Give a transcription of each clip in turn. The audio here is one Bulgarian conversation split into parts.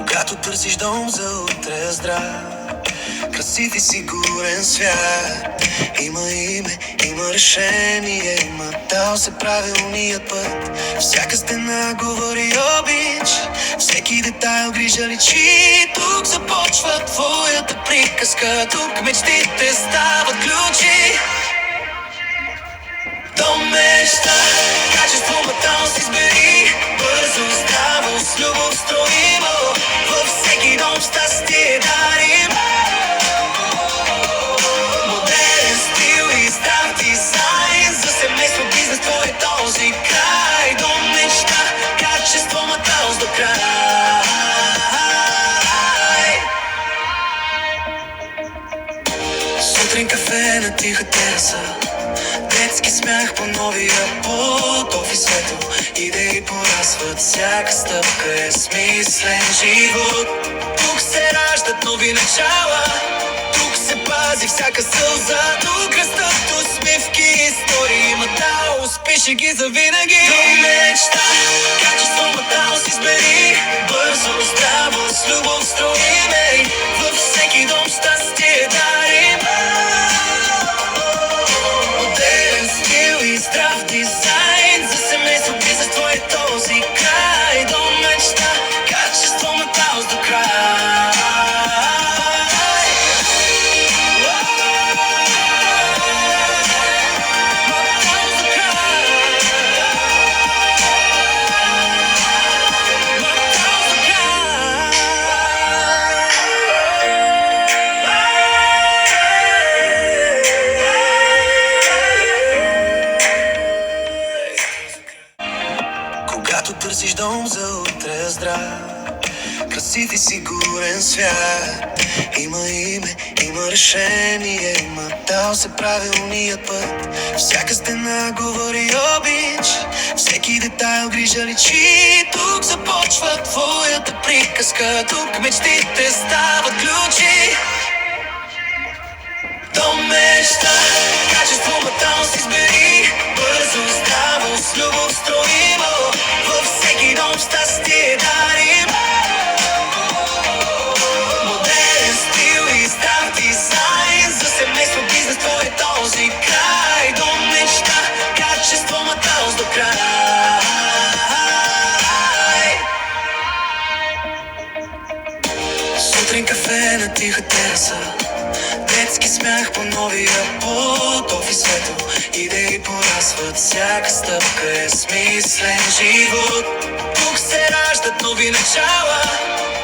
Когато търсиш дом за утре здрав, красив и сигурен свят, има име, има решение, има дал се правилният път. Всяка стена говори обич, всеки детайл грижа личи. Тук започва твоята приказка, тук мечтите стават ключи. Дом мечта, качество матаус избери, бързо, здраво, с любов строимо. Във всеки дом с тази ти дарим. Модерен стил и здрав дизайн, за семейство, бизнес, твой е този край. Дом мечта, качество матаус до край. Сутрин кафе на тиха тераса, детски смях по новия път, офис светъл, идеи порасват, всяка стъпка е смислен живот. Тук се раждат нови начала, тук се пази всяка сълза, тук растат усмивки, истории, матаус, пише ги завинаги. Дом мечта, качество матаус избери, бързо, здраво, с любов строиме, във всеки дом с тази ти е дарим. Здрав дизайн, за семейство, бизнес, твой е този край. Дом мечта, качество матаус до край. Матаус до край. Матаус до край. Когато търсиш дом за утре здрав, красив и сигурен свят, има име, има решение, има дал се правилният път. Всяка стена говори обич, всеки детайл грижа личи. Тук започва твоята приказка, тук мечтите стават ключи. Дом мечта, качество матаус избери, бързо, здраво, с любов строимо. Във всеки дом с тази ти е дарим. Модерен стил и здрав дизайн, за семейство, бизнес, твой е този край. Дом мечта, качество матаус до край. Сутрин кафе на тиха тераса, детски смях по новия път, офис светъл, идеи порасват, всяка стъпка е смислен живот. Тук се раждат нови начала,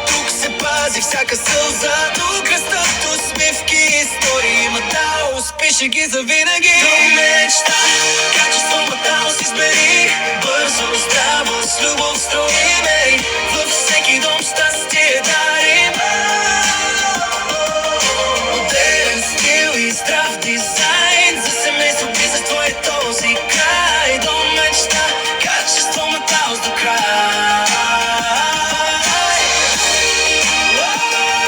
тук се пази всяка сълза, тук растат усмивки, истории, матаус, пише ги завинаги. Дом мечта, качество матаус избери, бързо, здраво, с любов строиме, във всеки дом с тази ти е дарим. Здрав дизайн, за семейство, бизнес, твой е този край. Дом мечта, качество матаус до край. Матаус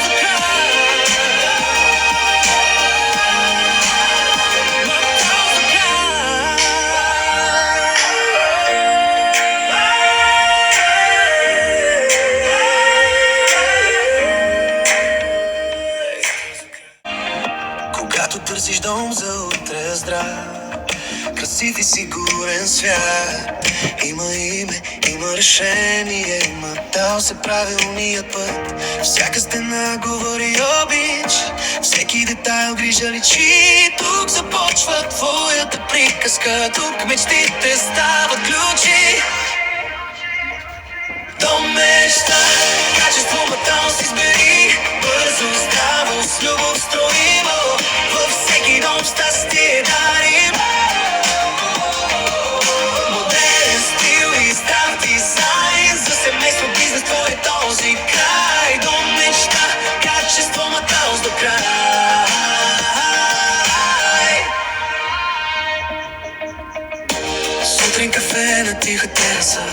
до край. Матаус до край. Когато търсиш дом за утре здрав, красив и сигурен свят, има име, има решение, има дал се правилният път. Всяка стена говори обич, всеки детайл грижа личи. Тук започва твоята приказка, тук мечтите стават ключи. Дом мечта, качество матаус избери, бързо, здраво, с любов строимо. Във всеки дом с тази ти е дарим. Модерен стил и здрав дизайн, за семейство, бизнес, твой е този край. Дом мечта, качество матаус до край. Сутрин кафе на тиха тераса,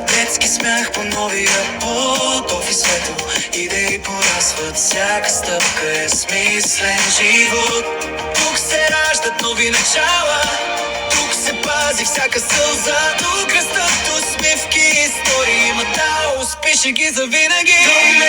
детски смях по новия път, офис светъл, идеи порасват, всяка стъпка е смислен живот. Тук се раждат нови начала, тук се пази всяка сълза, тук растат усмивки, шеги за винаги.